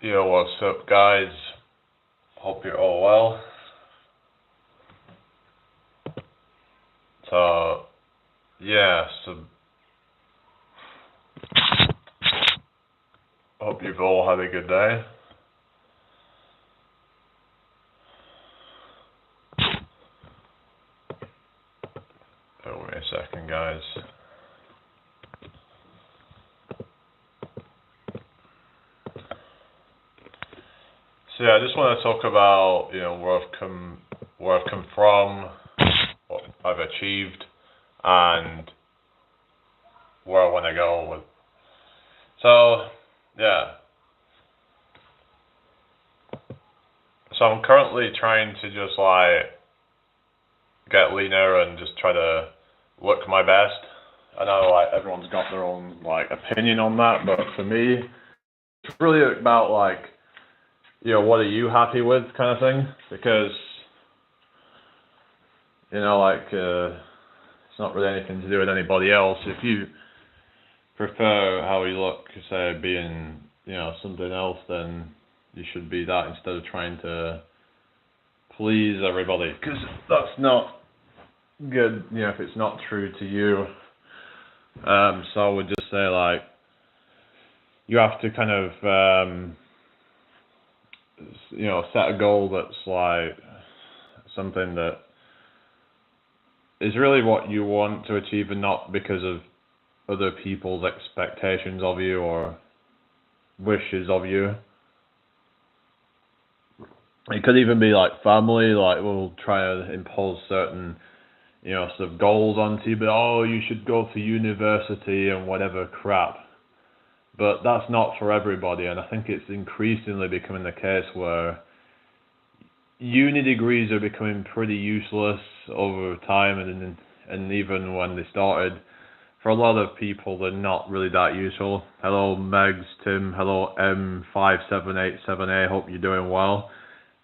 Yo, what's up, guys? Hope you're all well. So, yeah, hope you've all had a good day. Wait a second, guys. So yeah, I just want to talk about, where I've come from, what I've achieved, and where I want to go with. So, yeah. So I'm currently trying to just get leaner and just try to look my best. I know everyone's got their own opinion on that, but for me, it's really about what are you happy with kind of thing, because it's not really anything to do with anybody else. If you prefer how you look, say, being something else, then you should be that instead of trying to please everybody, because that's not good, if it's not true to you. So I would just say you have to kind of set a goal that's something that is really what you want to achieve, and not because of other people's expectations of you or wishes of you. It could even be family, will try to impose certain sort of goals onto you, but you should go to university and whatever crap. But that's not for everybody, and I think it's increasingly becoming the case where uni degrees are becoming pretty useless over time, and even when they started, for a lot of people, they're not really that useful. Hello, Megs, Tim. Hello, M5787A. Hope you're doing well.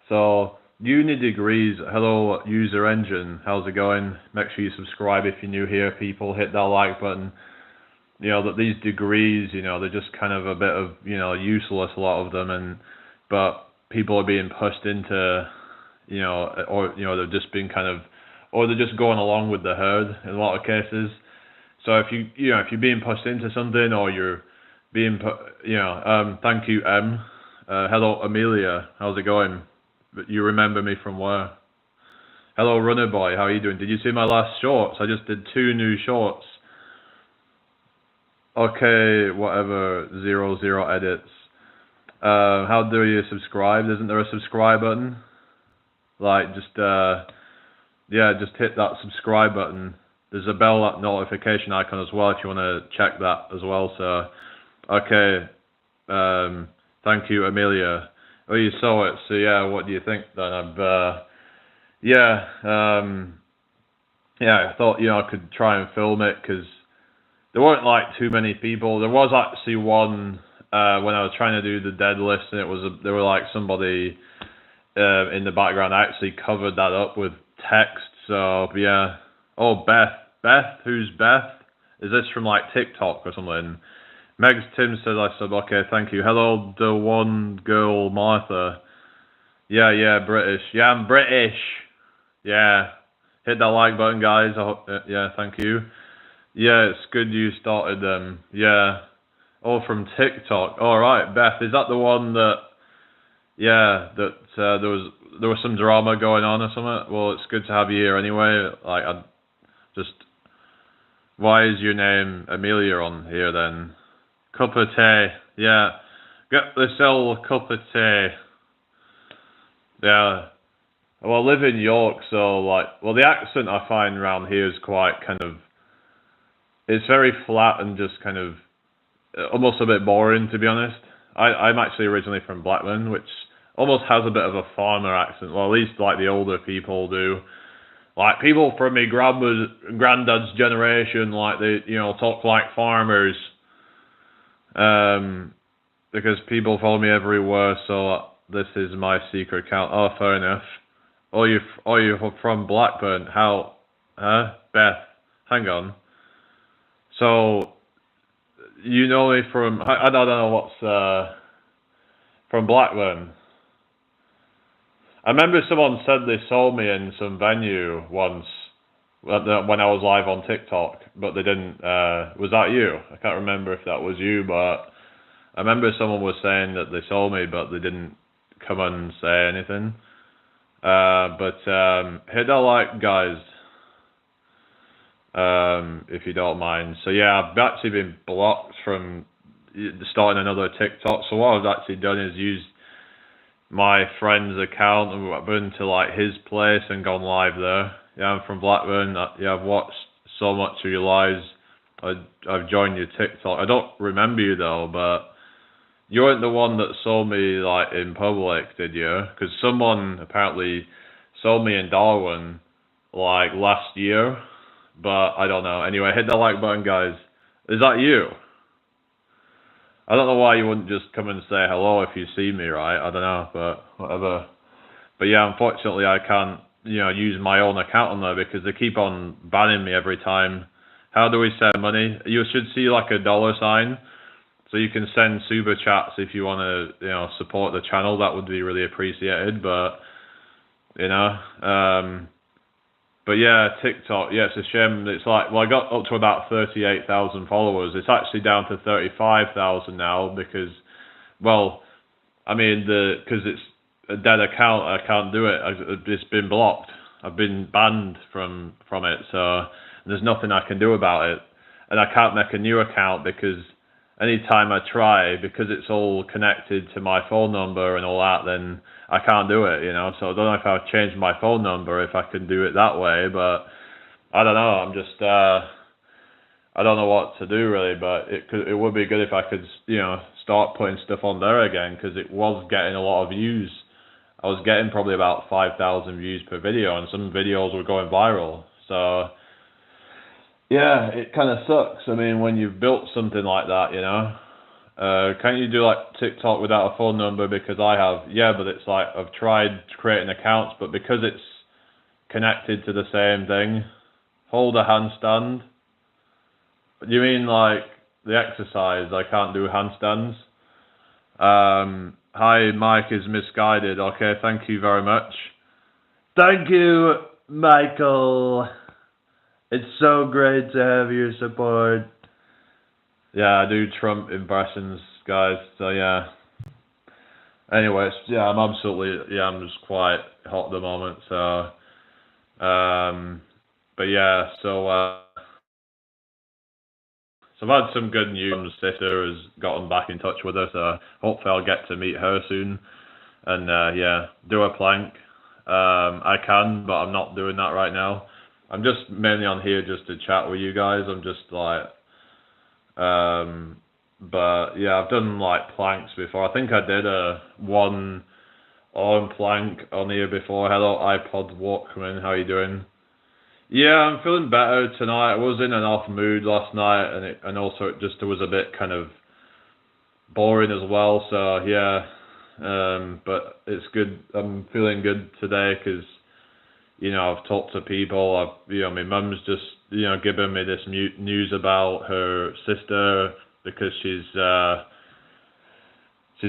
So, uni degrees. Hello, User Engine. How's it going? Make sure you subscribe if you're new here, people. Hit that like button. That these degrees, they're just kind of a bit of, useless, a lot of them, but people are being pushed into, or they're just being or they're just going along with the herd in a lot of cases. So if if you're being pushed into something, or you're being thank you, M. Hello, Amelia. How's it going? You remember me from where? Hello, Runner Boy. How are you doing? Did you see my last shorts? I just did 2 new shorts. Okay, whatever. 00 edits. How do you subscribe? Isn't there a subscribe button? Just hit that subscribe button. There's a bell notification icon as well if you want to check that as well. So, okay. Thank you, Amelia. Oh, you saw it. So yeah, what do you think then? I thought I could try and film it, because there weren't too many people. There was actually one when I was trying to do the deadlift, and there were somebody in the background. I actually covered that up with text. So yeah. Oh, Beth, who's Beth? Is this from TikTok or something? Megs Tim says I said okay, thank you. Hello, the one girl Martha. Yeah, British. Yeah, I'm British. Yeah. Hit that like button, guys. I hope, yeah, thank you. Yeah, it's good you started them. Yeah. Oh, from TikTok. All right, Beth, is that the one that? Yeah, that there was some drama going on or something. Well, it's good to have you here anyway. Why is your name Amelia on here then? Cup of tea. Yeah. Get this old cup of tea. Yeah. Well, I live in York, so the accent I find around here is quite it's very flat and just almost a bit boring, to be honest. I'm actually originally from Blackburn, which almost has a bit of a farmer accent. Well, at least the older people do. People from my granddad's generation, they talk like farmers. Because people follow me everywhere, so this is my secret account. Oh, fair enough. You're from Blackburn. How? Huh? Beth, hang on. So, you know me from, I don't know what's, From Blackburn. I remember someone said they saw me in some venue once when I was live on TikTok, but they didn't. Was that you? I can't remember if that was you, but I remember someone was saying that they saw me, but they didn't come and say anything. But hit that like, guys, if you don't mind. So yeah, I've actually been blocked from starting another TikTok. So what I've actually done is used my friend's account and I've been to like his place and gone live there. Yeah, I'm from Blackburn. Yeah, I've watched so much of your lives. I've joined your TikTok. I don't remember you though, but you weren't the one that saw me like in public, did you? Because someone apparently saw me in Darwin like last year, but I don't know. Anyway, hit the like button, guys. Is that you? I don't know why you wouldn't just come and say hello if you see me, right? I don't know, but whatever. But yeah, unfortunately, I can't, use my own account on there because they keep on banning me every time. How do we send money? You should see like a $sign, so you can send super chats if you want to, support the channel. That would be really appreciated. But but yeah, TikTok. Yeah, it's a shame. It's like, well, I got up to about 38,000 followers. It's actually down to 35,000 now because, well, I mean, because it's a dead account, I can't do it. It's been blocked. I've been banned from it, so there's nothing I can do about it. And I can't make a new account because anytime I try, because it's all connected to my phone number and all that, then I can't do it, So I don't know if I've changed my phone number, if I can do it that way, but I don't know. I'm just, I don't know what to do really, but it would be good if I could, start putting stuff on there again, because it was getting a lot of views. I was getting probably about 5,000 views per video, and some videos were going viral. So yeah, it kind of sucks. I mean, when you've built something like that, can't you do like TikTok without a phone number? Because I have, yeah, but it's like I've tried creating accounts, but because it's connected to the same thing, hold a handstand. Do you mean like the exercise? I can't do handstands. Hi, Mike is misguided. Okay, thank you very much. Thank you, Michael. It's so great to have your support. Yeah, I do Trump impressions, guys. So yeah. Anyways, yeah, I'm just quite hot at the moment. So, but yeah, so I've had some good news. My sister has gotten back in touch with her, so hopefully I'll get to meet her soon. And yeah, do a plank. I can, but I'm not doing that right now. I'm just mainly on here just to chat with you guys. I'm just like, but yeah, I've done like planks before. I think I did a one arm plank on here before. Hello, iPod Walkman. How you doing? Yeah, I'm feeling better tonight. I was in an off mood last night, and also it was a bit kind of boring as well. So yeah, but it's good. I'm feeling good today because I've talked to people. My mum's just given me this news about her sister because she's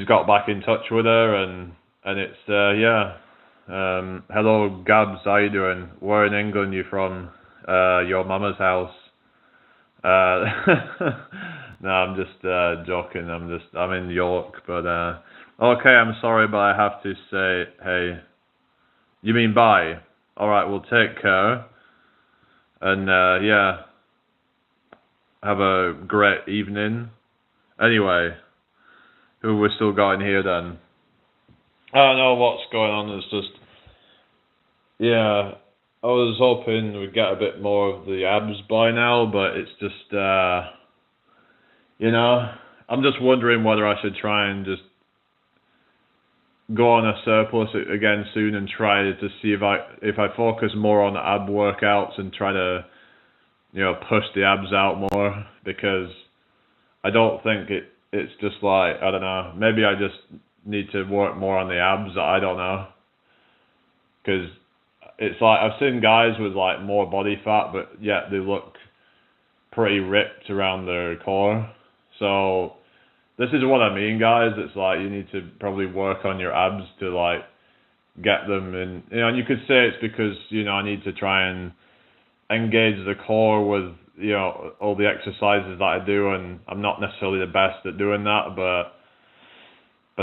got back in touch with her, and it's yeah. Hello, Gabs. How you doing? Where in England you from? Your mama's house. No, I'm just joking. I'm in York, but okay. I'm sorry, but I have to say, hey. You mean bye? All right. Well, take care, and yeah, have a great evening. Anyway, who we still got in here then? I don't know what's going on. It's just, yeah, I was hoping we'd get a bit more of the abs by now, but it's just, I'm just wondering whether I should try and just go on a surplus again soon and try to see if I focus more on ab workouts and try to, push the abs out more, because I don't think it's just like, I don't know, maybe I just need to work more on the abs. I don't know, because it's like I've seen guys with like more body fat, but yet they look pretty ripped around their core. So this is what I mean, guys. It's like you need to probably work on your abs to like get them in. And you could say it's because I need to try and engage the core with all the exercises that I do, and I'm not necessarily the best at doing that, but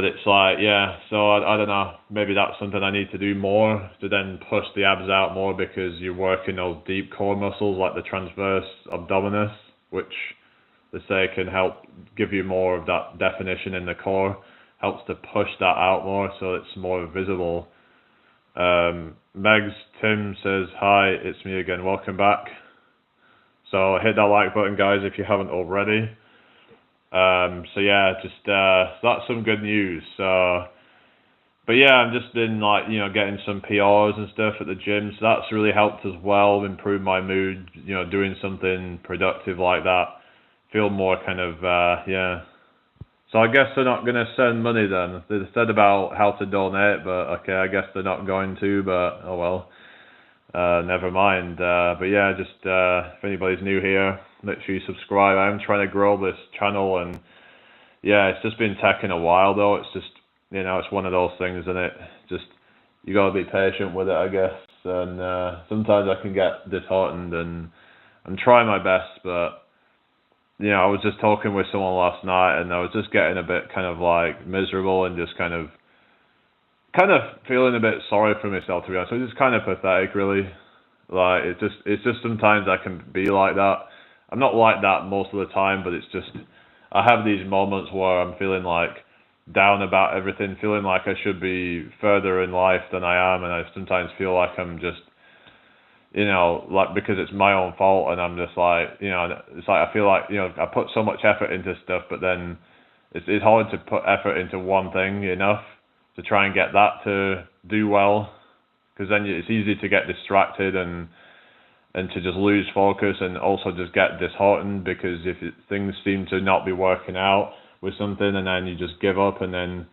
it's like, yeah, so I don't know, maybe that's something I need to do more to then push the abs out more, because you're working those deep core muscles like the transverse abdominis, which they say can help give you more of that definition in the core, helps to push that out more so it's more visible. Megs Tim says, hi, it's me again, welcome back. So hit that like button, guys, if you haven't already. So yeah, just that's some good news. But yeah, I've just been like getting some PRs and stuff at the gym, so that's really helped as well, improve my mood. Doing something productive like that, feel more kind of yeah. So I guess they're not gonna send money then. They said about how to donate, but okay, I guess they're not going to. But oh well. Never mind. But yeah, just if anybody's new here, make sure you subscribe. I'm trying to grow this channel, and yeah, it's just been taking a while though. It's just it's one of those things, isn't it? Just you gotta be patient with it, I guess. And sometimes I can get disheartened, and I'm trying my best, but I was just talking with someone last night, and I was just getting a bit kind of like miserable, and just kind of feeling a bit sorry for myself, to be honest. It's just kind of pathetic, really. Like it's just sometimes I can be like that. I'm not like that most of the time, but it's just I have these moments where I'm feeling like down about everything, feeling like I should be further in life than I am, and I sometimes feel like I'm just like because it's my own fault, and I'm just like it's like I feel like I put so much effort into stuff, but then it's hard to put effort into one thing enough to try and get that to do well, because then it's easy to get distracted and to just lose focus, and also just get disheartened, because if things seem to not be working out with something, and then you just give up, and then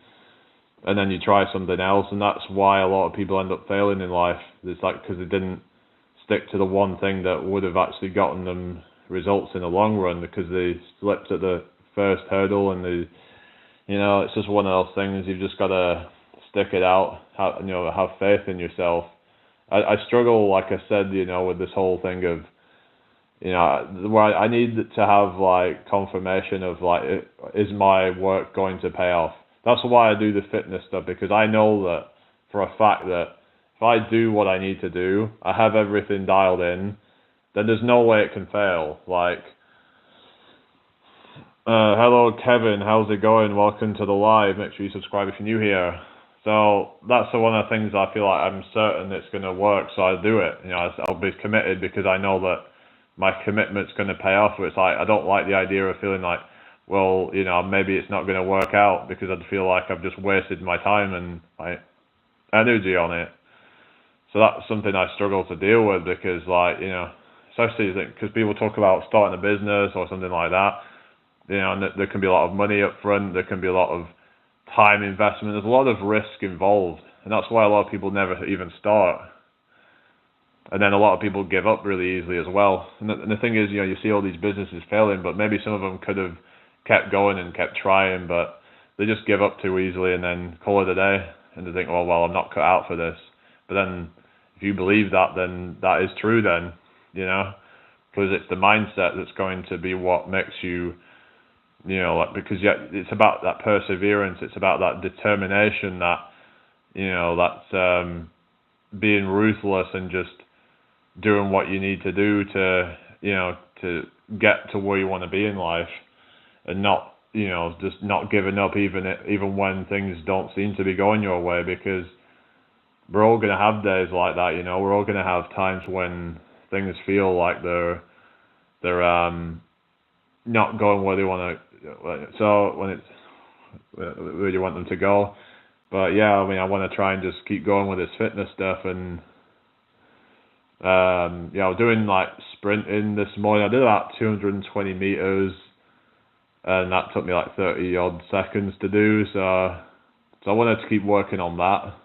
you try something else, and that's why a lot of people end up failing in life. It's like because they didn't stick to the one thing that would have actually gotten them results in the long run, because they slipped at the first hurdle, and it's just one of those things. You've just got to stick it out, have faith in yourself. I struggle, like I said, with this whole thing of, where I need to have like confirmation of like, is my work going to pay off? That's why I do the fitness stuff, because I know that for a fact that if I do what I need to do, I have everything dialed in, then there's no way it can fail. Like, hello Kevin, how's it going? Welcome to the live. Make sure you subscribe if you're new here. So that's one of the things I feel like I'm certain it's going to work, so I do it. I'll be committed, because I know that my commitment's going to pay off. It's like I don't like the idea of feeling like, well, maybe it's not going to work out, because I'd feel like I've just wasted my time and my energy on it. So that's something I struggle to deal with, because like, especially because people talk about starting a business or something like that. And there can be a lot of money up front, there can be a lot of time investment, there's a lot of risk involved, and that's why a lot of people never even start. And then a lot of people give up really easily as well. And the thing is, you see all these businesses failing, but maybe some of them could have kept going and kept trying, but they just give up too easily and then call it a day, and they think, oh well, I'm not cut out for this. But then if you believe that, then that is true then, because it's the mindset that's going to be what makes you because it's about that perseverance, it's about that determination, that that's being ruthless and just doing what you need to do to to get to where you want to be in life, and not just not giving up even when things don't seem to be going your way, because we're all going to have days like that. We're all going to have times when things feel like they're not going where they want to. So when it's where you want them to go. But yeah, I want to try and just keep going with this fitness stuff, and I was doing like sprinting this morning. I did about 220 meters, and that took me like 30 odd seconds to do. So I wanted to keep working on that,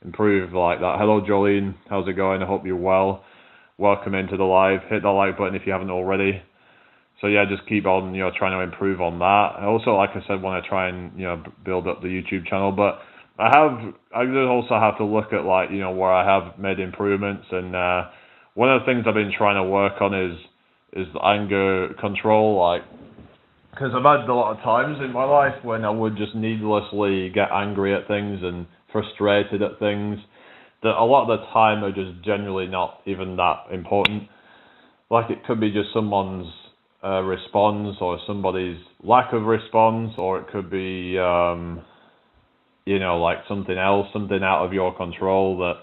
improve like that. Hello Jolene, how's it going? I hope you're well. Welcome into the live. Hit that like button if you haven't already. So yeah, just keep on, trying to improve on that. I also, like I said, want to try and, build up the YouTube channel, but I just also have to look at, like, where I have made improvements. And one of the things I've been trying to work on is anger control, like, because I've had a lot of times in my life when I would just needlessly get angry at things and frustrated at things that a lot of the time are just generally not even that important. Like, it could be just someone's response or somebody's lack of response, or it could be, like something else, something out of your control that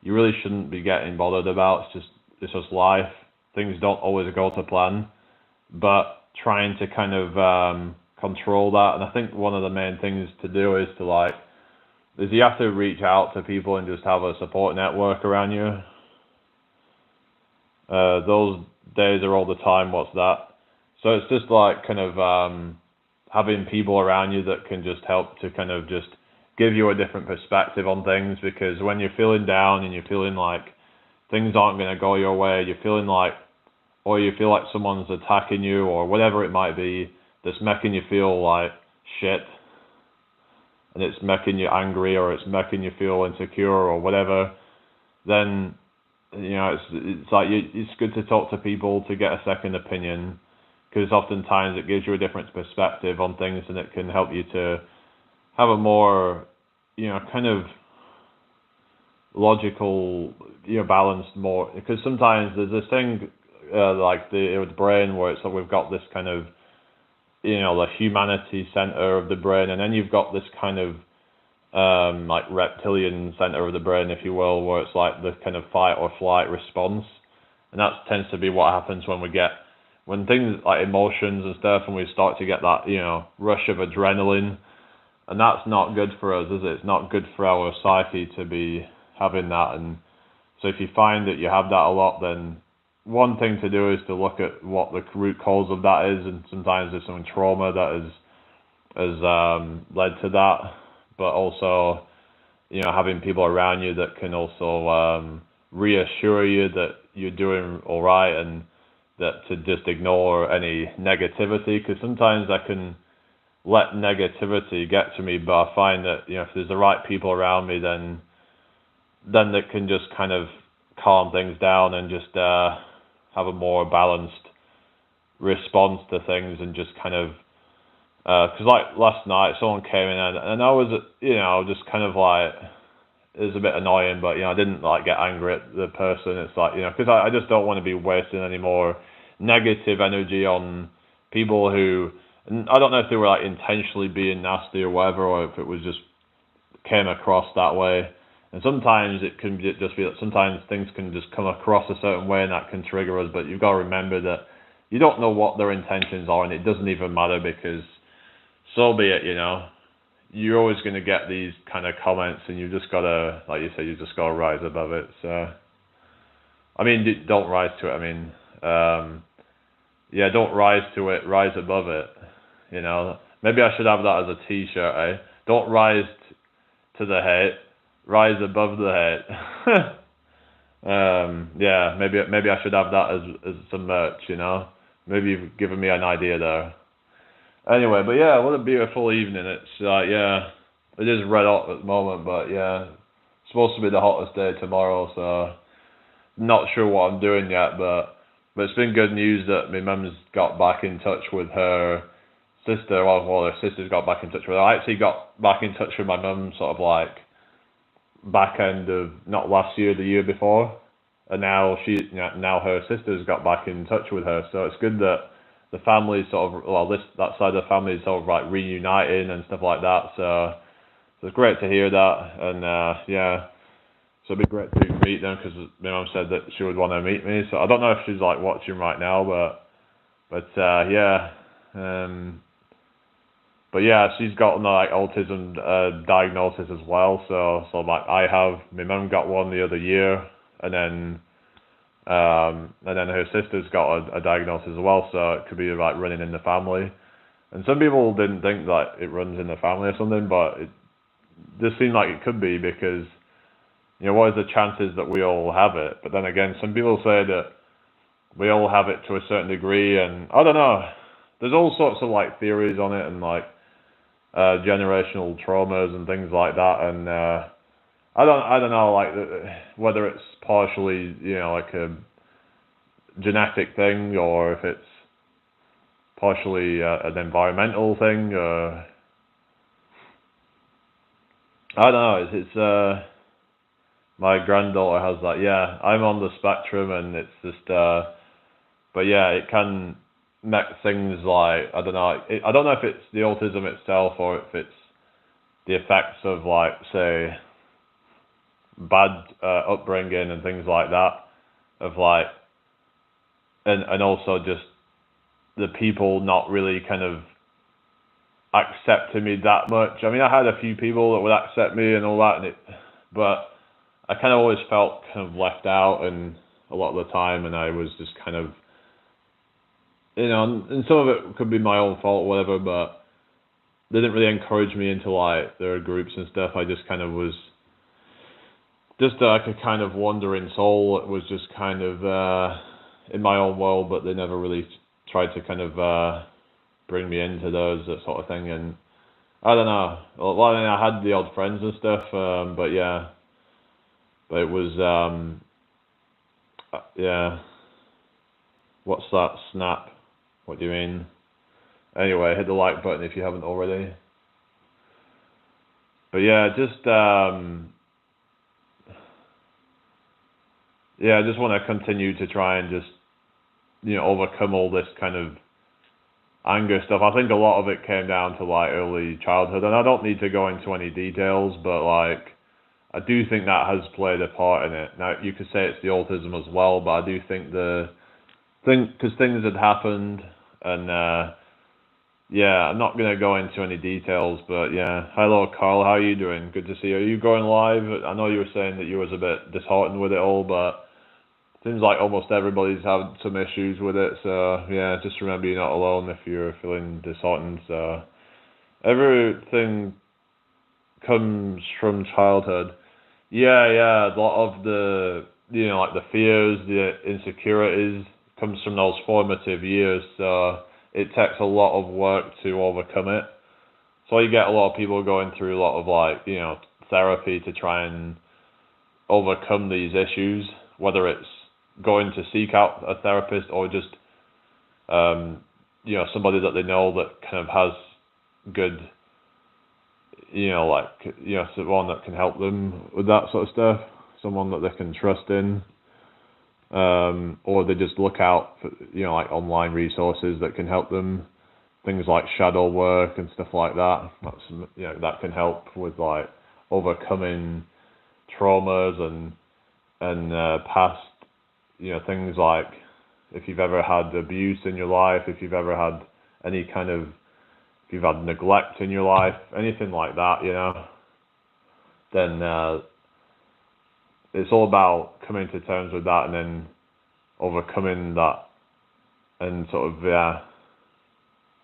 you really shouldn't be getting bothered about. It's just life. Things don't always go to plan, but trying to kind of control that. And I think one of the main things to do is you have to reach out to people and just have a support network around you. Those days are all the time. What's that? So it's just like kind of having people around you that can just help to kind of just give you a different perspective on things. Because when you're feeling down and you're feeling like things aren't going to go your way, you're feeling like, or you feel like someone's attacking you or whatever it might be, that's making you feel like shit, and it's making you angry, or it's making you feel insecure or whatever, then it's like it's good to talk to people to get a second opinion, because oftentimes it gives you a different perspective on things, and it can help you to have a more kind of logical, balanced more, because sometimes there's this thing like the brain where it's like we've got this kind of the humanity center of the brain, and then you've got this kind of like reptilian center of the brain, if you will, where it's like the kind of fight or flight response. And that tends to be what happens when things like emotions and stuff, and we start to get that rush of adrenaline, and that's not good for us, is it? It's not good for our psyche to be having that. And so if you find that you have that a lot, then one thing to do is to look at what the root cause of that is, and sometimes there's some trauma that has led to that, but also having people around you that can also reassure you that you're doing all right, and that to just ignore any negativity, because sometimes I can let negativity get to me, but I find that if there's the right people around me, then they can just kind of calm things down and just have a more balanced response to things, and just kind of because like last night someone came in, and I was just kind of like, it was a bit annoying, but I didn't like get angry at the person. It's like because I just don't want to be wasting any more negative energy on people who, and I don't know if they were like intentionally being nasty or whatever, or if it was just came across that way. And sometimes it can just be that sometimes things can just come across a certain way, and that can trigger us. But you've got to remember that you don't know what their intentions are, and it doesn't even matter, because so be it. You're always going to get these kind of comments, and you just got to, like you said, you just got to rise above it. So, I mean, don't rise to it. I mean, don't rise to it, rise above it. Maybe I should have that as a T-shirt, eh? Don't rise to the hate, rise above the hate. Maybe I should have that as some merch. Maybe you've given me an idea there. Anyway, but yeah, what a beautiful evening. It's it is red hot at the moment, but yeah, it's supposed to be the hottest day tomorrow, so not sure what I'm doing yet, but it's been good news that my mum's got back in touch with her sister. Well, her sister's got back in touch with her. I actually got back in touch with my mum sort of like back end of, not last year, the year before, and now now her sister's got back in touch with her. So it's good that the family sort of, that side of the family is sort of like reuniting and stuff like that. So it's great to hear that, and so it'd be great to meet them, because my mum said that she would want to meet me. So I don't know if she's like watching right now, but she's got like autism diagnosis as well. So like my mum got one the other year, and then her sister's got a diagnosis as well. So it could be like running in the family. And some people didn't think that it runs in the family or something, but it just seemed like it could be, because what is the chances that we all have it? But then again, some people say that we all have it to a certain degree, and I don't know. There's all sorts of like theories on it, and like generational traumas and things like that, and I don't know like whether it's partially like a genetic thing or if it's partially an environmental thing. I don't know. It's my granddaughter has that. Yeah, I'm on the spectrum, and it's just. But yeah, it can make things like I don't know. I don't know if it's the autism itself or if it's the effects of like say bad upbringing and things like that. Of like, and also just the people not really kind of accepting me that much. I mean, I had a few people that would accept me and all that, but I kind of always felt kind of left out, and a lot of the time, and I was just kind of, and some of it could be my own fault or whatever, but they didn't really encourage me into like their groups and stuff. I just kind of was just like a kind of wandering soul. It was just kind of in my own world, but they never really tried to kind of bring me into those, that sort of thing. And I don't know. Well, I mean, I had the odd friends and stuff, but yeah. But it was, yeah. What's that? Snap. What do you mean? Anyway, hit the like button if you haven't already. But yeah, just, yeah, I just want to continue to try and just, overcome all this kind of anger stuff. I think a lot of it came down to like early childhood, and I don't need to go into any details, but like I do think that has played a part in it. Now you could say it's the autism as well, but I do think because things had happened, and yeah, I'm not gonna go into any details, but yeah. Hello, Carl. How are you doing? Good to see you. Are you going live? I know you were saying that you was a bit disheartened with it all, but seems like almost everybody's having some issues with it. So yeah, just remember you're not alone if you're feeling disheartened. So everything comes from childhood. Yeah, yeah. A lot of the like the fears, the insecurities comes from those formative years. So it takes a lot of work to overcome it. So you get a lot of people going through a lot of like therapy to try and overcome these issues, whether it's going to seek out a therapist or just somebody that they know that kind of has good someone that can help them with that sort of stuff, someone that they can trust in, or they just look out for like online resources that can help them, things like shadow work and stuff like that. That's that can help with like overcoming traumas and past things like if you've ever had abuse in your life, if you've ever had any kind of, if you've had neglect in your life, anything like that, then it's all about coming to terms with that and then overcoming that and sort of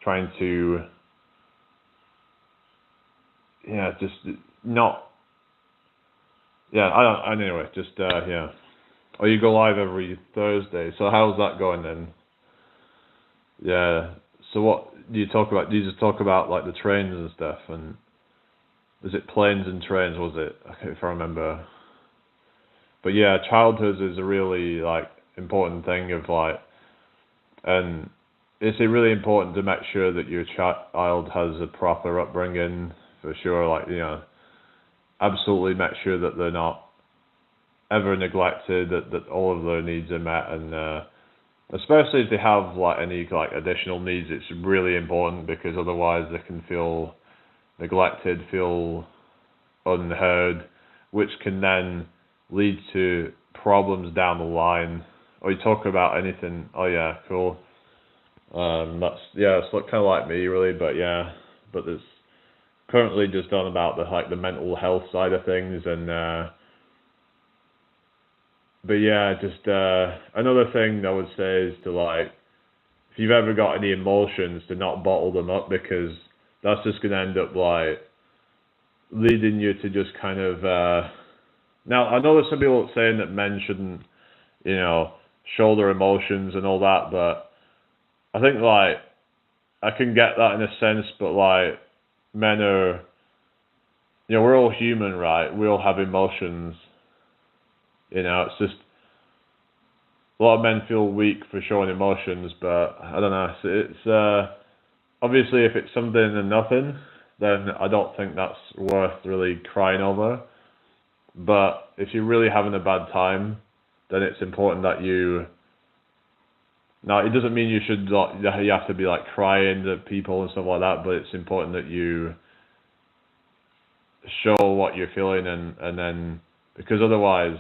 trying to just not I don't anyway just yeah. Oh, you go live every Thursday. So how's that going then? Yeah. So what do you talk about? Do you just talk about like the trains and stuff? And is it planes and trains? Was it? If I remember. But yeah, childhood is a really like important thing of like, and it's really important to make sure that your child has a proper upbringing for sure. Like absolutely make sure that they're not ever neglected, that all of their needs are met, and especially if they have like any like additional needs, it's really important because otherwise they can feel neglected, feel unheard, which can then lead to problems down the line. Or you talk about anything, oh yeah, cool. It's kind of like me really, but yeah, but there's currently just on about the mental health side of things, and but yeah, just another thing I would say is to like, if you've ever got any emotions, to not bottle them up, because that's just gonna end up like leading you to just kind of now I know there's some people saying that men shouldn't show their emotions and all that, but I think like I can get that in a sense, but like men are, we're all human, right? We all have emotions. It's just a lot of men feel weak for showing emotions, but I don't know. It's obviously if it's something and nothing, then I don't think that's worth really crying over. But if you're really having a bad time, then it's important that you. Now, it doesn't mean you have to be like crying to people and stuff like that, but it's important that you show what you're feeling and then, because otherwise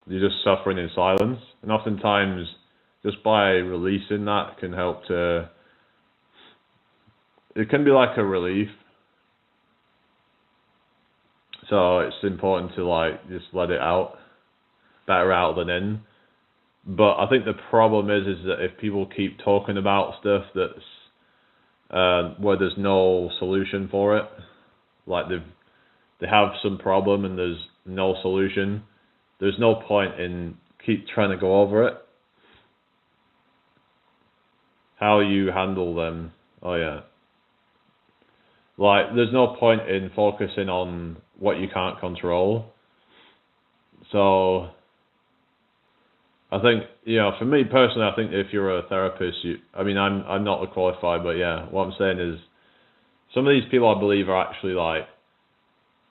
you're just suffering in silence. And oftentimes, just by releasing that can help to. It can be like a relief. So it's important to like just let it out, better out than in. But I think the problem is that if people keep talking about stuff that's where there's no solution for it, like they have some problem and there's no solution, there's no point in keep trying to go over it. How you handle them, oh yeah. Like there's no point in focusing on what you can't control. So I think, for me personally, I think if you're a therapist, I'm not a qualified, but yeah, what I'm saying is some of these people I believe are actually like,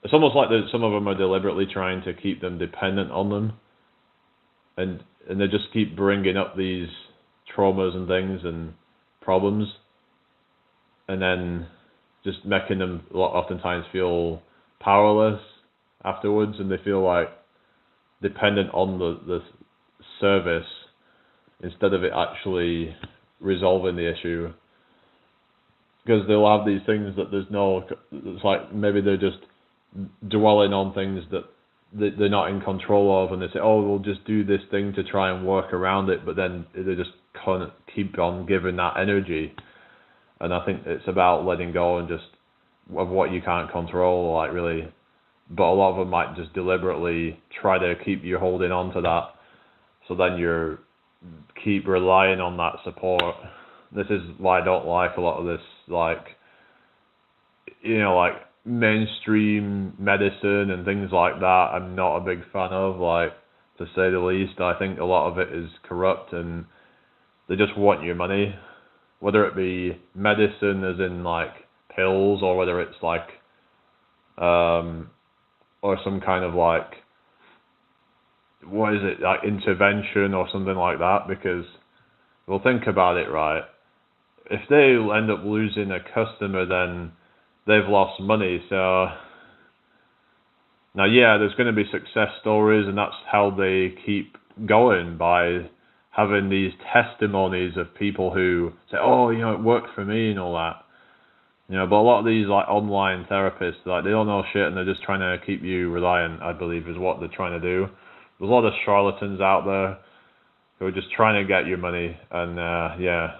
it's almost like some of them are deliberately trying to keep them dependent on them, and they just keep bringing up these traumas and things and problems, and then just making them oftentimes feel powerless afterwards, and they feel like dependent on the service instead of it actually resolving the issue, because they'll have these things that it's like maybe they're just dwelling on things that they're not in control of, and they say, oh, we'll just do this thing to try and work around it, but then they just kind of keep on giving that energy. And I think it's about letting go and just of what you can't control, like really. But a lot of them might just deliberately try to keep you holding on to that, so then you keep relying on that support. This is why I don't like a lot of this, like mainstream medicine and things like that. I'm not a big fan of, like, to say the least. I think a lot of it is corrupt and they just want your money, whether it be medicine as in like pills, or whether it's like or some kind of like, what is it, like intervention or something like that. Because, well, think about it, right? If they end up losing a customer, then they've lost money. So now, yeah, there's going to be success stories, and that's how they keep going, by having these testimonies of people who say, oh, it worked for me and all that. But a lot of these like online therapists, like, they don't know shit, and they're just trying to keep you reliant, I believe, is what they're trying to do. There's a lot of charlatans out there who are just trying to get your money, and yeah.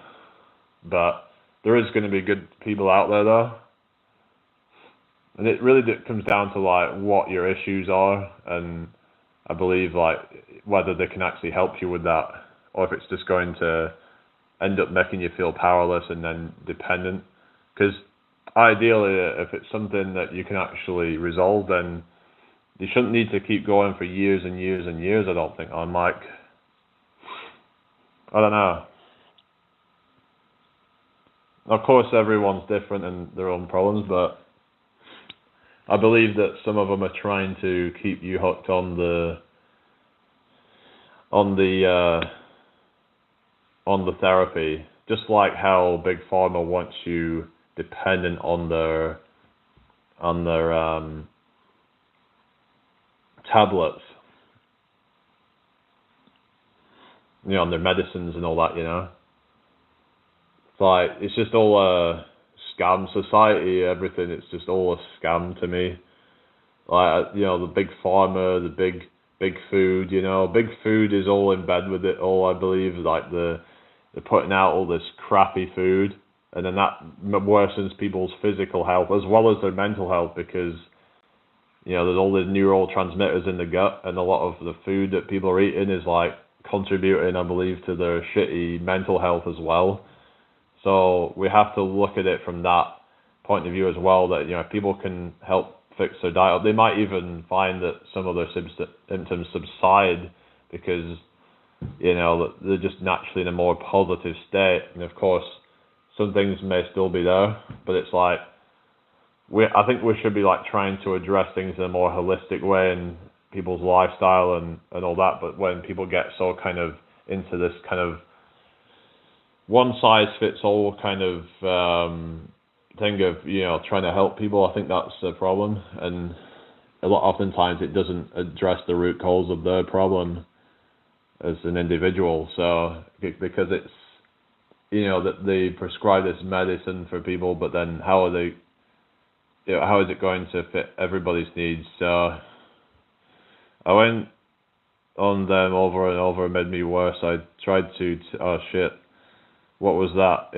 But there is going to be good people out there, though. And it really comes down to like what your issues are, and I believe like whether they can actually help you with that, or if it's just going to end up making you feel powerless and then dependent. Because ideally, if it's something that you can actually resolve, then you shouldn't need to keep going for years and years and years, I don't think. On like, I don't know. Of course, everyone's different and their own problems, but I believe that some of them are trying to keep you hooked on the therapy, just like how Big Pharma wants you dependent on their tablets, on their medicines and all that. It's like, it's just all a scam. Society, everything, it's just all a scam to me. Like, the Big Pharma, the big food, big food is all in bed with it all, I believe. Like, they're putting out all this crappy food, and then that worsens people's physical health as well as their mental health, because there's all these neurotransmitters in the gut, and a lot of the food that people are eating is like contributing, I believe, to their shitty mental health as well. So we have to look at it from that point of view as well, that, you know, if people can help fix their diet, they might even find that some of their symptoms subside because, you know, they're just naturally in a more positive state. And of course, some things may still be there, but it's like, I think we should be like trying to address things in a more holistic way in people's lifestyle and all that. But when people get so kind of into this kind of one size fits all kind of thing of, you know, trying to help people, I think that's the problem. And oftentimes it doesn't address the root cause of the problem as an individual. So because it's, you know, that they prescribe this medicine for people, but then how are they, you know, how is it going to fit everybody's needs? So I went on them over and over, it made me worse. I tried to, oh shit, what was that?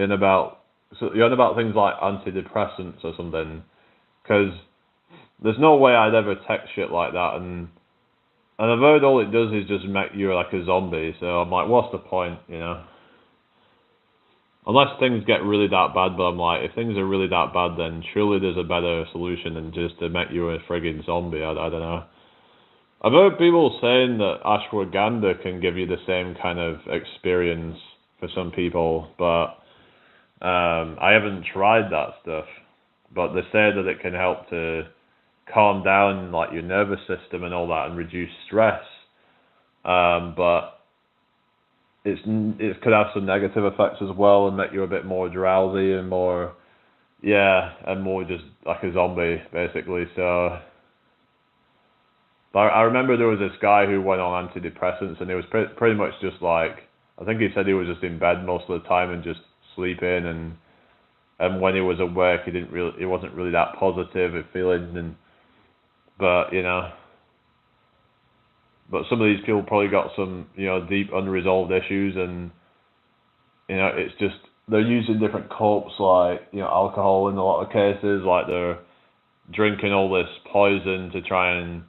So you're on about things like antidepressants or something, because there's no way I'd ever text shit like that, and I've heard all it does is just make you like a zombie, so I'm like, what's the point, you know? Unless things get really that bad, but I'm like, if things are really that bad, then surely there's a better solution than just to make you a friggin' zombie. I don't know. I've heard people saying that ashwagandha can give you the same kind of experience for some people, but I haven't tried that stuff. But they say that it can help to calm down like your nervous system and all that and reduce stress. But it could have some negative effects as well and make you a bit more drowsy and more, yeah, and more just like a zombie basically. So I remember there was this guy who went on antidepressants, and it was pretty much just like, I think he said he was just in bed most of the time and just sleeping, and when he was awake, he wasn't really that positive at feeling, but you know, but some of these people probably got some, you know, deep unresolved issues, and you know, it's just they're using different copes, like, you know, alcohol in a lot of cases, like they're drinking all this poison to try and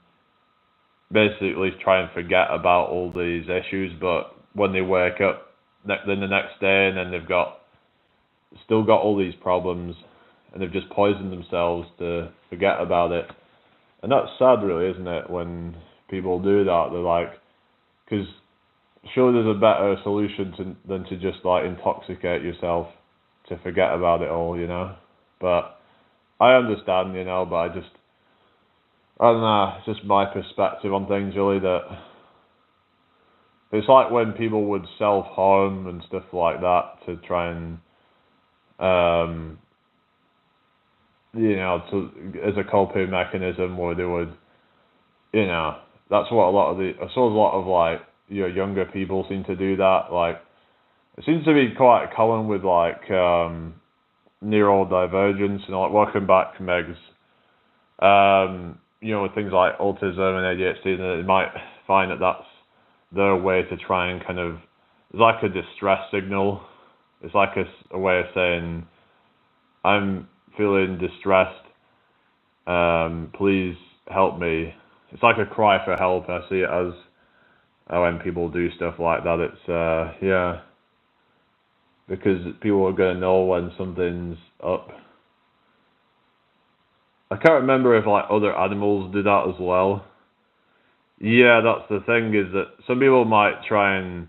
basically forget about all these issues. But when they wake up then the next day, and then they've still got all these problems, and they've just poisoned themselves to forget about it. And that's sad, really, isn't it, when people do that? They're like, because surely there's a better solution than to just like intoxicate yourself to forget about it all, you know. But I understand, you know, but I don't know, it's just my perspective on things, really, that it's like when people would self-harm and stuff like that to try and, you know, as a coping mechanism, where they would, you know, that's what I saw a lot of like, you know, younger people seem to do that. Like, it seems to be quite common with like neurodivergence, and like, welcome back, Megs. You know, with things like autism and ADHD, and they might find that that's their way to try and kind of, it's like a distress signal. It's like a way of saying, I'm feeling distressed, please help me. It's like a cry for help. I see it as when people do stuff like that. It's yeah, because people are gonna know when something's up. I can't remember if like other animals do that as well. Yeah, that's the thing, is that some people might try and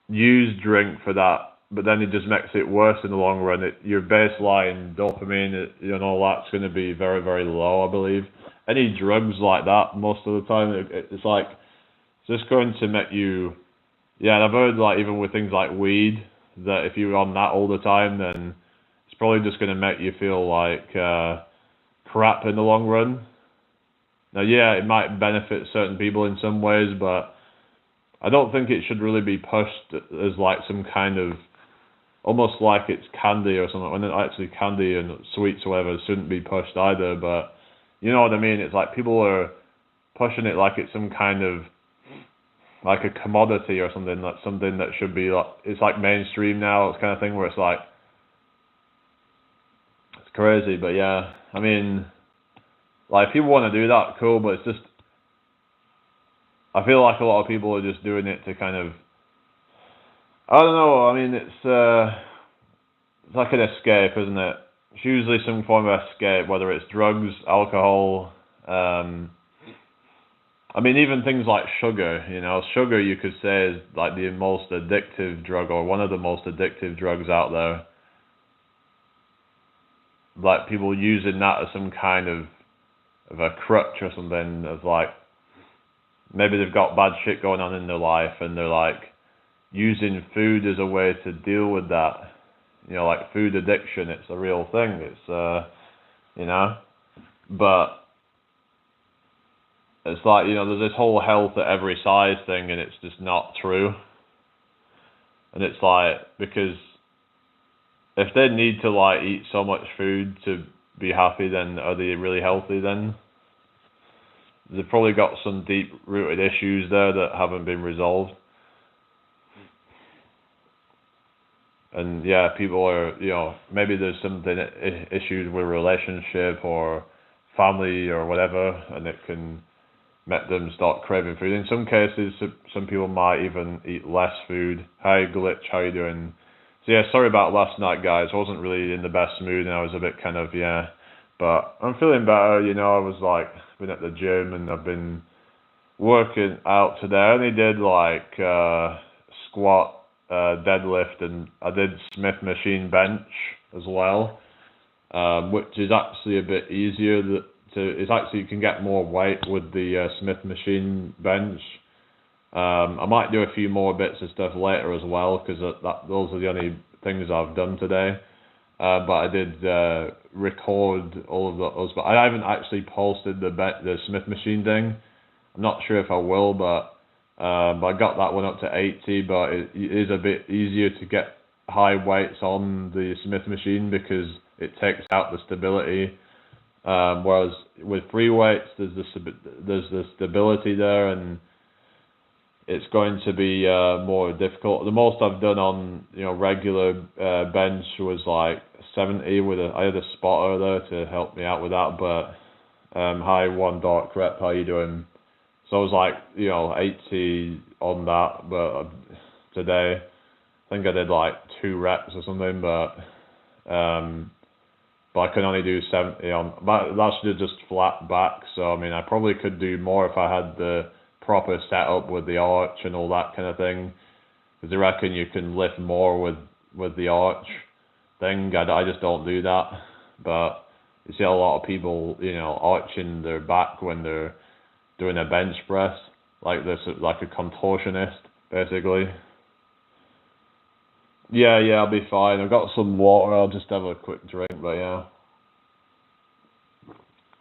use drink for that, but then it just makes it worse in the long run. Your baseline dopamine, you know, all that's going to be very, very low, I believe. Any drugs like that, most of the time, it's like, it's just going to make you, yeah, and I've heard, like, even with things like weed, that if you're on that all the time, then it's probably just going to make you feel like crap in the long run. Now, yeah, it might benefit certain people in some ways, but I don't think it should really be pushed as like some kind of, almost like it's candy or something, when it's actually candy and sweets or whatever shouldn't be pushed either. But you know what I mean? It's like people are pushing it like it's some kind of, like a commodity or something, like something that should be like, it's like mainstream now. It's kind of thing where it's like, it's crazy. But yeah, I mean, like, if people want to do that, cool, but it's just, I feel like a lot of people are just doing it to kind of, I don't know. I mean, it's like an escape, isn't it? It's usually some form of escape, whether it's drugs, alcohol. I mean, even things like sugar. Sugar you could say is like the most addictive drug, or one of the most addictive drugs out there. Like people using that as some kind of a crutch or something, of like maybe they've got bad shit going on in their life and they're like using food as a way to deal with that. Like food addiction, it's a real thing. It's but it's like, there's this whole health at every size thing, and it's just not true. And it's like, because if they need to like eat so much food to be happy, then are they really healthy then? They've probably got some deep rooted issues there that haven't been resolved. And yeah, people are, maybe there's something issues with relationship or family or whatever, and it can make them start craving food. In some cases, some people might even eat less food. Hi Glitch, how you doing? So yeah, sorry about last night, guys. I wasn't really in the best mood, and I was a bit kind of, but I'm feeling better. I was like, been at the gym, and I've been working out today. I only did like squat, deadlift, and I did Smith machine bench as well, which is actually a bit easier. It's actually, you can get more weight with the Smith machine bench. I might do a few more bits of stuff later as well, because those are the only things I've done today. But I did record all of those, but I haven't actually posted the Smith machine thing. I'm not sure if I will, but I got that one up to 80. But it is a bit easier to get high weights on the Smith machine because it takes out the stability. Whereas with free weights, there's the stability there, and it's going to be more difficult. The most I've done on regular bench was like 70 I had a spotter there to help me out with that. But hi, One Dark Rep, how you doing? So I was like 80 on that, but today I think I did like 2 reps or something, but I can only do 70 on that's just flat back. So I mean, I probably could do more if I had the proper setup with the arch and all that kind of thing, because I reckon you can lift more with the arch thing. I just don't do that. But you see a lot of people arching their back when they're doing a bench press, like this, like a contortionist basically. Yeah, I'll be fine. I've got some water. I'll just have a quick drink, but yeah.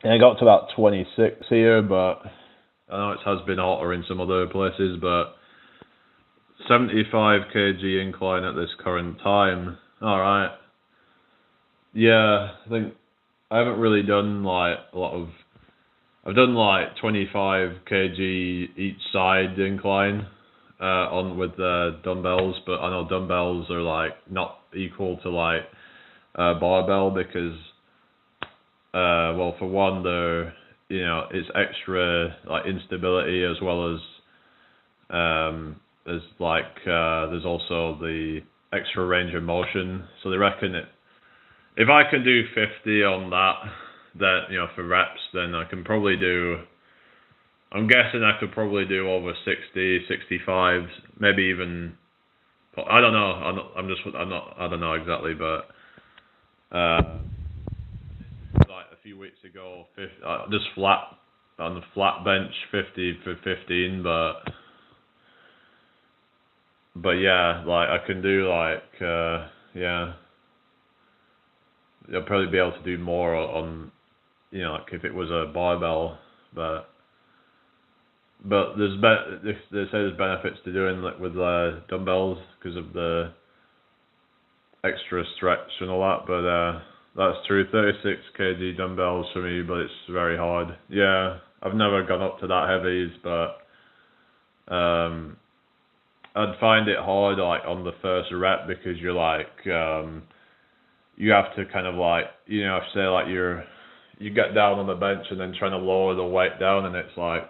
And I got to about 26 here, but I know it has been hotter in some other places, but 75 kg incline at this current time. Alright. Yeah, I think I haven't really done like a lot of... I've done like 25 kg each side incline on with the dumbbells, but I know dumbbells are like not equal to like barbell because well, for one, they're it's extra like instability, as well as there's also the extra range of motion. So they reckon if I can do 50 on that for reps, then I can probably do. I'm guessing I could probably do over 60, 65, maybe even. I don't know. I don't know exactly, but like a few weeks ago, just flat on the flat bench, 50 for 15, but yeah, like I can do like yeah, I'll probably be able to do more on like if it was a barbell, but they say there's benefits to doing like with dumbbells because of the extra stretch and all that, but that's true. 36 kg dumbbells for me, but it's very hard. Yeah, I've never gone up to that heavies, but I'd find it hard like on the first rep because you're like you have to kind of like say like you get down on the bench and then trying to lower the weight down, and it's like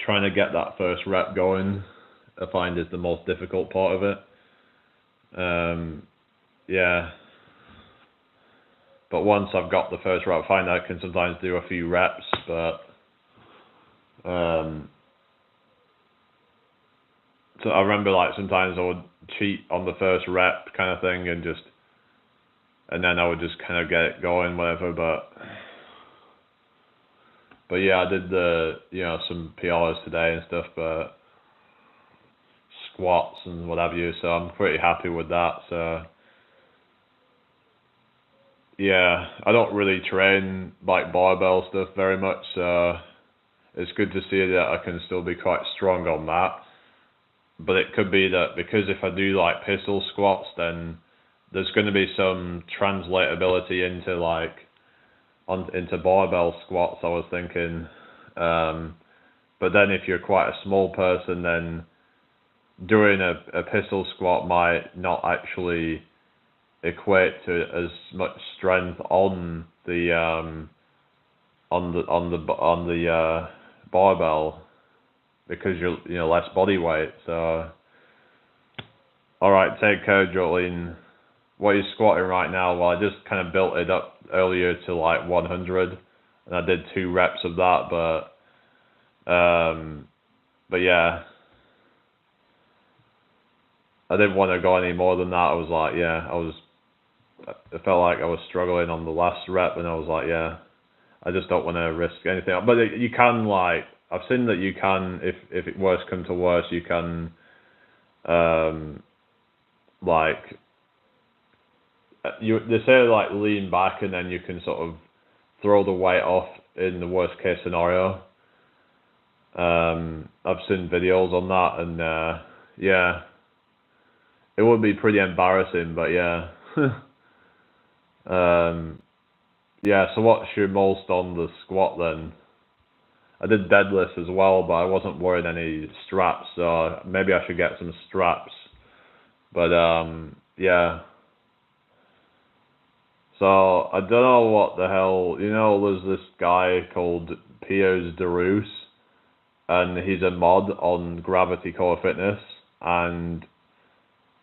trying to get that first rep going, I find is the most difficult part of it. Yeah. But once I've got the first rep, I find I can sometimes do a few reps, but so I remember like sometimes I would cheat on the first rep kind of thing and then I would just kind of get it going, whatever. But yeah, I did some PRs today and stuff, but squats and what have you. So I'm pretty happy with that. So yeah, I don't really train like barbell stuff very much. So it's good to see that I can still be quite strong on that. But it could be that because if I do like pistol squats, then there's going to be some translatability into barbell squats, I was thinking. But then if you're quite a small person, then doing a pistol squat might not actually equate to as much strength on the barbell because you're less body weight. So all right, take care, Jolene. What are you squatting right now? Well, I just kind of built it up earlier to like 100, and I did 2 reps of that. But yeah, I didn't want to go any more than that. I was like, it felt like I was struggling on the last rep, and I was like, yeah, I just don't want to risk anything. But you can I've seen that you can, if it worse come to worse, you can they say like lean back and then you can sort of throw the weight off in the worst case scenario. I've seen videos on that, and yeah, it would be pretty embarrassing, but yeah. Yeah, so what's your most on the squat then? I did deadlift as well, but I wasn't wearing any straps, so maybe I should get some straps. But yeah. So I don't know what the hell, there's this guy called Piers Darus, and he's a mod on Gravity Core Fitness, and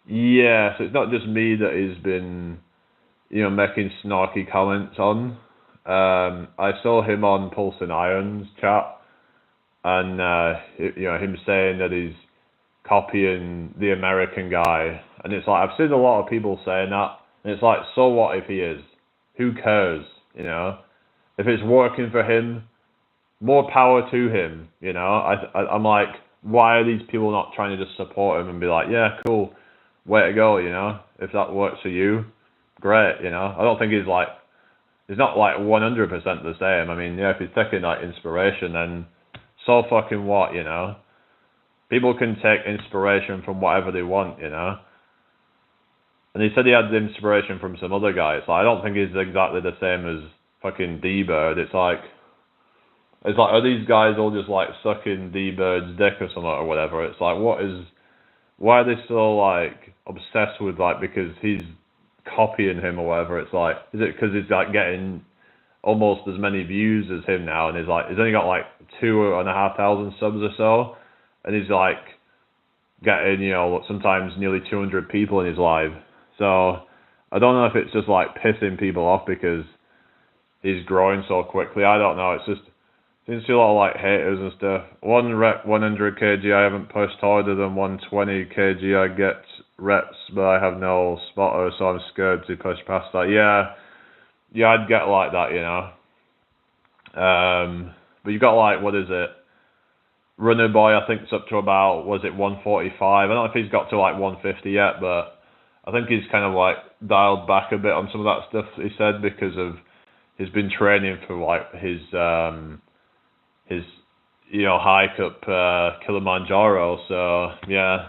yeah, so it's not just me that he's been, making snarky comments on. I saw him on Pulsing Irons chat, and him saying that he's copying the American guy, and it's like I've seen a lot of people saying that, and it's like, so what if he is? Who cares? If it's working for him, more power to him. I'm like, why are these people not trying to just support him and be like, yeah, cool, way to go, if that works for you, great, I don't think he's not like 100% the same. I mean, yeah, if he's taking like inspiration, then so fucking what, people can take inspiration from whatever they want, and he said he had the inspiration from some other guy. So I don't think he's exactly the same as fucking D-Bird. It's like, are these guys all just like sucking D-Bird's dick or something or whatever? It's like, why are they so like obsessed with because he's copying him or whatever? It's like, is it because he's like getting almost as many views as him now, and he's only got like 2,500 subs or so, and he's like getting, sometimes nearly 200 people in his live. So I don't know if it's just like pissing people off because he's growing so quickly. I don't know. It's just, seems to be a lot of like haters and stuff. 1 rep 100 kg. I haven't pushed harder than 120 kg. I get reps, but I have no spotter, so I'm scared to push past that. Yeah, I'd get like that, But you got like, what is it? Runner Boy, I think it's up to about, was it 145? I don't know if he's got to like 150 yet, but I think he's kind of like dialed back a bit on some of that stuff he said because of he's been training for like his hike up Kilimanjaro. So yeah,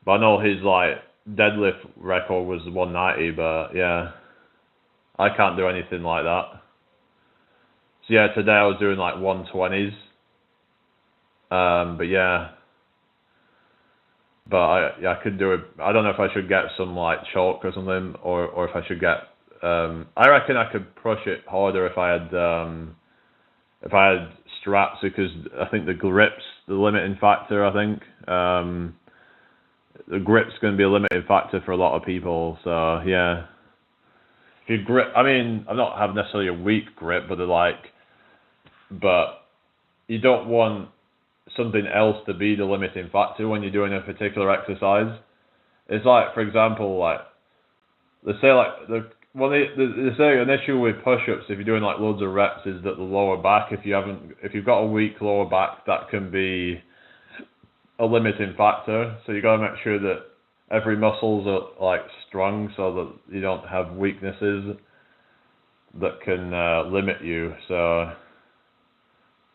but I know his like deadlift record was 190, but yeah, I can't do anything like that. So yeah, today I was doing like 120s. But yeah. But I could do it. I don't know if I should get some like chalk or something, or if I should get. I reckon I could push it harder if I had straps because I think the grip's the limiting factor. I think the grip's going to be a limiting factor for a lot of people. So yeah, if you grip, I mean, I don't have necessarily a weak grip, but but you don't want something else to be the limiting factor when you're doing a particular exercise. It's like, for example, like they say they say an issue with push-ups if you're doing like loads of reps is that the lower back, if you've got a weak lower back, that can be a limiting factor. So you got to make sure that every muscles are like strong so that you don't have weaknesses that can limit you. So,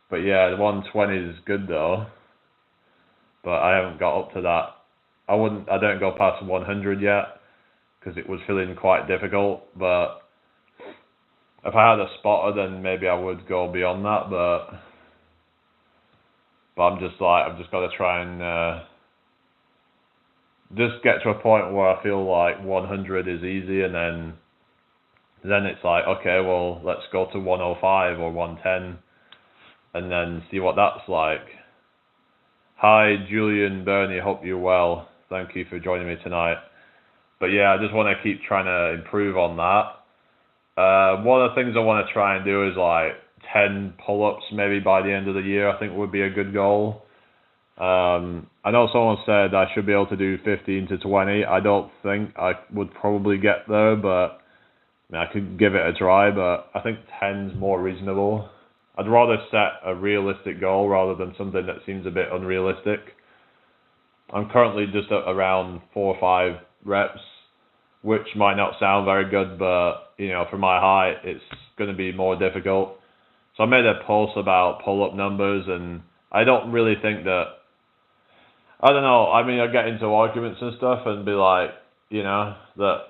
but yeah, the 120 is good though. But I haven't got up to that. I don't go past 100 yet because it was feeling quite difficult. But if I had a spotter, then maybe I would go beyond that. But I'm just got to try and just get to a point where I feel like 100 is easy, and then it's like, okay, well, let's go to 105 or 110, and then see what that's like. Hi, Julian Bernie, hope you're well. Thank you for joining me tonight. But yeah, I just want to keep trying to improve on that. One of the things I want to try and do is like 10 pull-ups maybe by the end of the year. I think would be a good goal. I know someone said I should be able to do 15 to 20. I don't think I would probably get there, but I could give it a try. But I think 10's more reasonable. I'd rather set a realistic goal rather than something that seems a bit unrealistic. I'm currently just at around 4 or 5 reps, which might not sound very good, but for my height, it's going to be more difficult. So I made a post about pull-up numbers, and I don't really think that. I don't know. I mean, I get into arguments and stuff, and be like, that.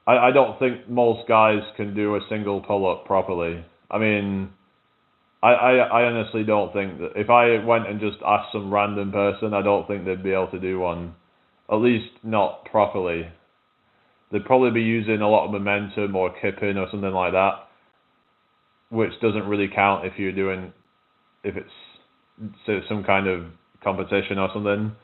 I don't think most guys can do a single pull-up properly. I mean, I honestly don't think that if I went and just asked some random person, I don't think they'd be able to do one. At least not properly. They'd probably be using a lot of momentum or kipping or something like that, which doesn't really count if it's some kind of competition or something.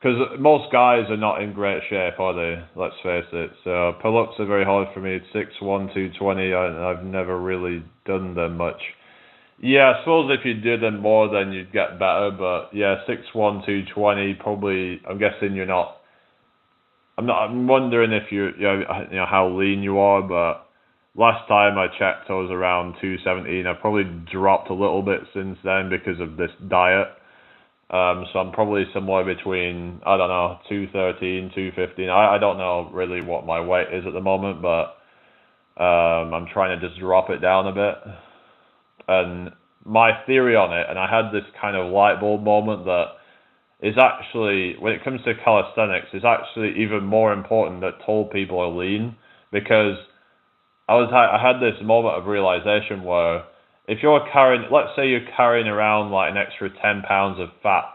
Because most guys are not in great shape, are they? Let's face it. So pull-ups are very hard for me. 6, 1, 2, 20. I've never really done them much. Yeah, I suppose if you did them more, then you'd get better. But yeah, 6, 1, 2, 20. Probably. I'm guessing you're not. I'm wondering if how lean you are. But last time I checked, I was around 217. I've probably dropped a little bit since then because of this diet. So I'm probably somewhere between, I don't know, 213, 215. I don't know really what my weight is at the moment, but I'm trying to just drop it down a bit. And my theory on it, and I had this kind of light bulb moment that is actually, when it comes to calisthenics, it's actually even more important that tall people are lean, because I had this moment of realization where if you're carrying, let's say you're carrying around like an extra 10 pounds of fat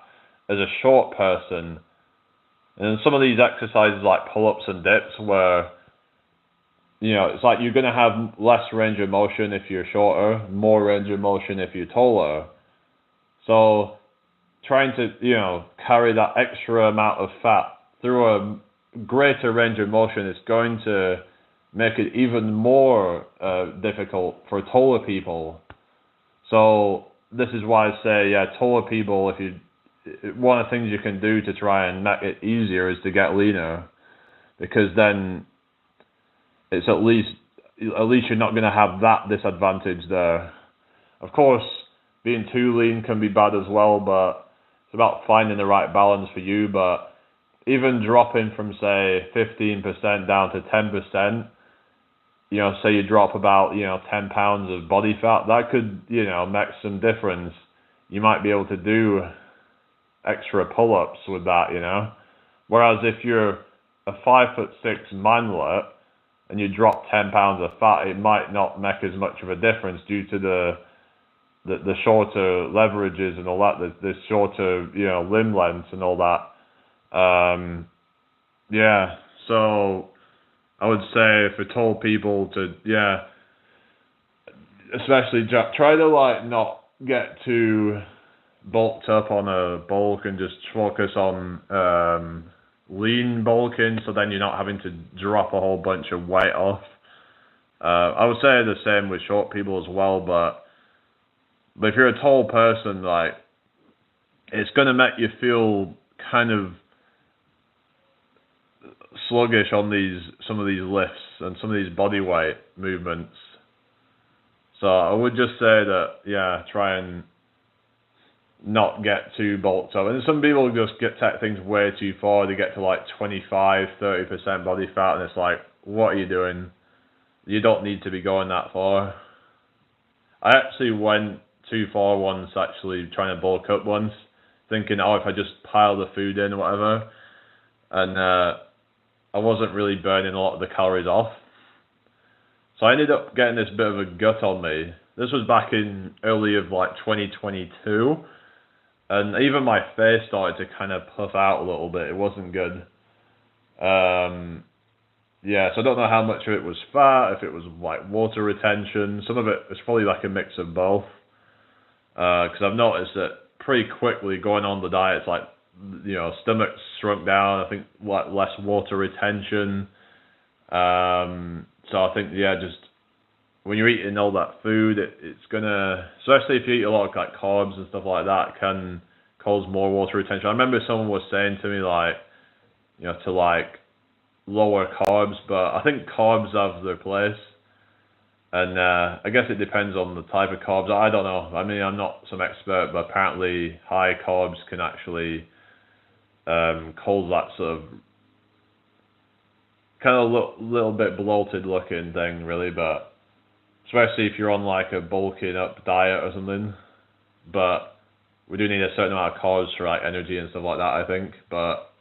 as a short person, and some of these exercises like pull-ups and dips where, it's like you're going to have less range of motion if you're shorter, more range of motion if you're taller. So trying to, carry that extra amount of fat through a greater range of motion is going to make it even more difficult for taller people. So this is why I say, taller people, one of the things you can do to try and make it easier is to get leaner, because then it's at least you're not going to have that disadvantage there. Of course, being too lean can be bad as well, but it's about finding the right balance for you. But even dropping from, say, 15% down to 10%, say you drop about, 10 pounds of body fat, that could, make some difference. You might be able to do extra pull-ups with that, Whereas if you're a 5'6" manlet and you drop 10 pounds of fat, it might not make as much of a difference due to the shorter leverages and all that, the shorter, limb lengths and all that. So I would say for tall people to, especially try to like not get too bulked up on a bulk and just focus on lean bulking, so then you're not having to drop a whole bunch of weight off. I would say the same with short people as well, but if you're a tall person, like, it's gonna make you feel kind of sluggish on some of these lifts and some of these body weight movements. So I would just say that, yeah, try and not get too bulked up. And some people just take things way too far. They get to like 25-30% body fat, and it's like, what are you doing? You don't need to be going that far. I actually went too far once, actually trying to bulk up once, thinking, oh, if I just pile the food in or whatever, and I wasn't really burning a lot of the calories off. So I ended up getting this bit of a gut on me. This was back in early of like 2022, and even my face started to kind of puff out a little bit. It wasn't good. Yeah, so I don't know how much of it was fat, if it was like water retention. Some of it was probably like a mix of both. Because I've noticed that pretty quickly going on the diet, it's like, stomach shrunk down. I think like less water retention. So I think, yeah, just when you're eating all that food, it's gonna, especially if you eat a lot of like carbs and stuff like that, can cause more water retention. I remember someone was saying to me like, to like lower carbs, but I think carbs have their place. And I guess it depends on the type of carbs. I don't know. I mean, I'm not some expert, but apparently high carbs can actually cause that sort of kind of little bit bloated looking thing, really. But especially if you're on like a bulking up diet or something. But we do need a certain amount of carbs for like energy and stuff like that, I think. But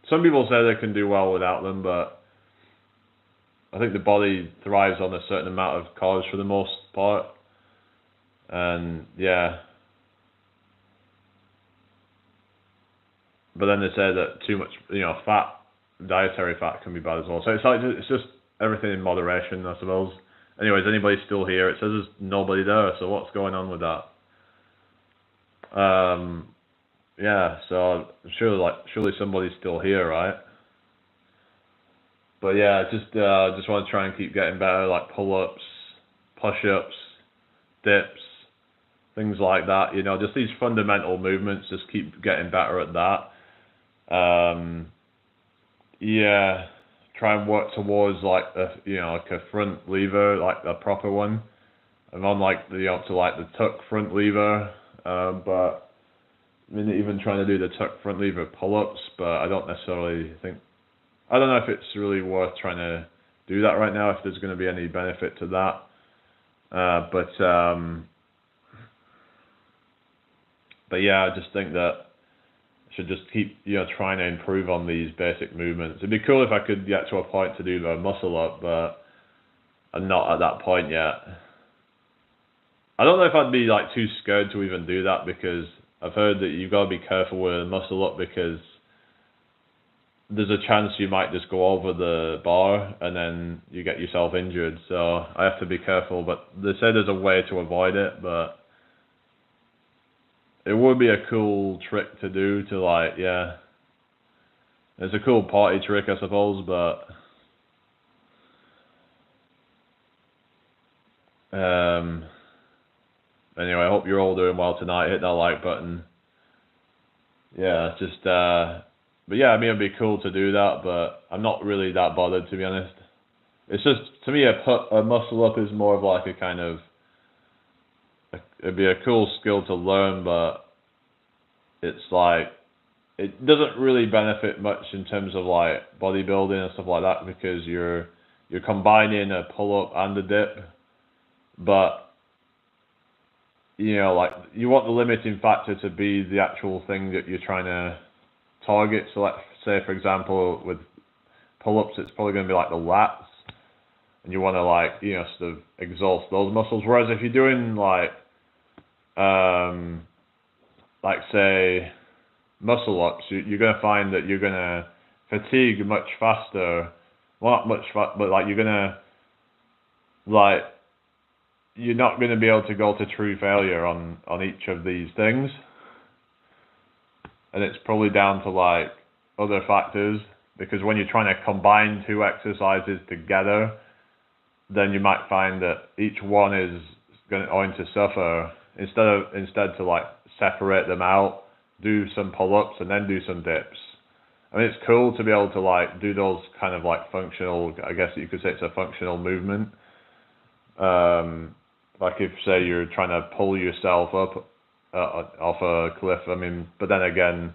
some people say they can do well without them, but I think the body thrives on a certain amount of carbs for the most part. And yeah. But then they say that too much, fat, dietary fat can be bad as well. So it's just everything in moderation, I suppose. Anyways, anybody still here? It says there's nobody there, so what's going on with that? Yeah, so surely somebody's still here, right? But yeah, just want to try and keep getting better, like pull-ups, push-ups, dips, things like that. Just these fundamental movements. Just keep getting better at that. Yeah, try and work towards like a front lever, like a proper one. I'm on like to like the tuck front lever, but I mean even trying to do the tuck front lever pull-ups, but I don't necessarily think. I don't know if it's really worth trying to do that right now, if there's going to be any benefit to that. But yeah, I just think that I should just keep trying to improve on these basic movements. It'd be cool if I could get to a point to do the muscle up, but I'm not at that point yet. I don't know if I'd be like too scared to even do that, because I've heard that you've got to be careful with a muscle up, because there's a chance you might just go over the bar and then you get yourself injured. So I have to be careful, but they say there's a way to avoid it. But it would be a cool trick to do, to like, yeah, it's a cool party trick, I suppose. But anyway, I hope you're all doing well tonight. Hit that like button. Yeah, just but yeah, I mean, it'd be cool to do that, but I'm not really that bothered, to be honest. It's just, to me, a muscle up is more of like a kind of, it'd be a cool skill to learn, but it's like, it doesn't really benefit much in terms of like bodybuilding and stuff like that, because you're combining a pull-up and a dip, but like you want the limiting factor to be the actual thing that you're trying to target. So let's say, for example, with pull-ups, it's probably going to be like the lats, and you want to like sort of exhaust those muscles. Whereas if you're doing like say muscle ups, you're going to find that you're going to fatigue much faster. Well, not much, but like you're going to like you're not going to be able to go to true failure on each of these things, and it's probably down to like other factors, because when you're trying to combine two exercises together, then you might find that each one is going to suffer. Instead to like separate them out, do some pull-ups and then do some dips. I mean, it's cool to be able to like do those kind of like functional, I guess you could say it's a functional movement. Like if say you're trying to pull yourself up off a cliff, I mean, but then again,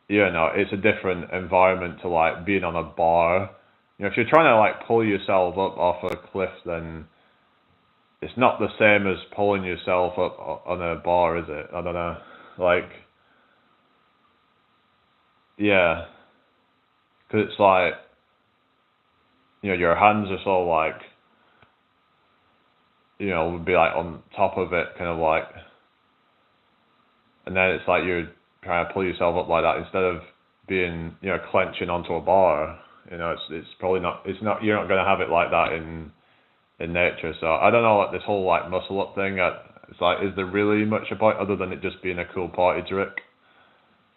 you know, it's a different environment to like being on a bar. You know, if you're trying to like pull yourself up off a cliff, then it's not the same as pulling yourself up on a bar, is it? I don't know. Like, yeah, because it's like, you know, your hands are so like, you know, would be like on top of it, kind of like, and then it's like you're trying to pull yourself up like that instead of being, you know, clenching onto a bar. You know, it's probably not, you're not going to have it like that in nature. So I don't know, like this whole like muscle up thing, it's like, is there really much about other than it just being a cool party trick?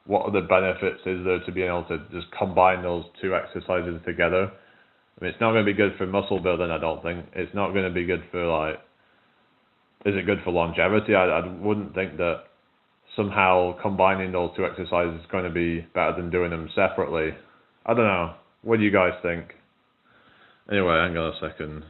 What other benefits is there to being able to just combine those two exercises together? I mean, it's not going to be good for muscle building, I don't think. It's not going to be good for like, is it good for longevity? I wouldn't think that somehow combining those two exercises is going to be better than doing them separately. I don't know. What do you guys think? Anyway, hang on a second.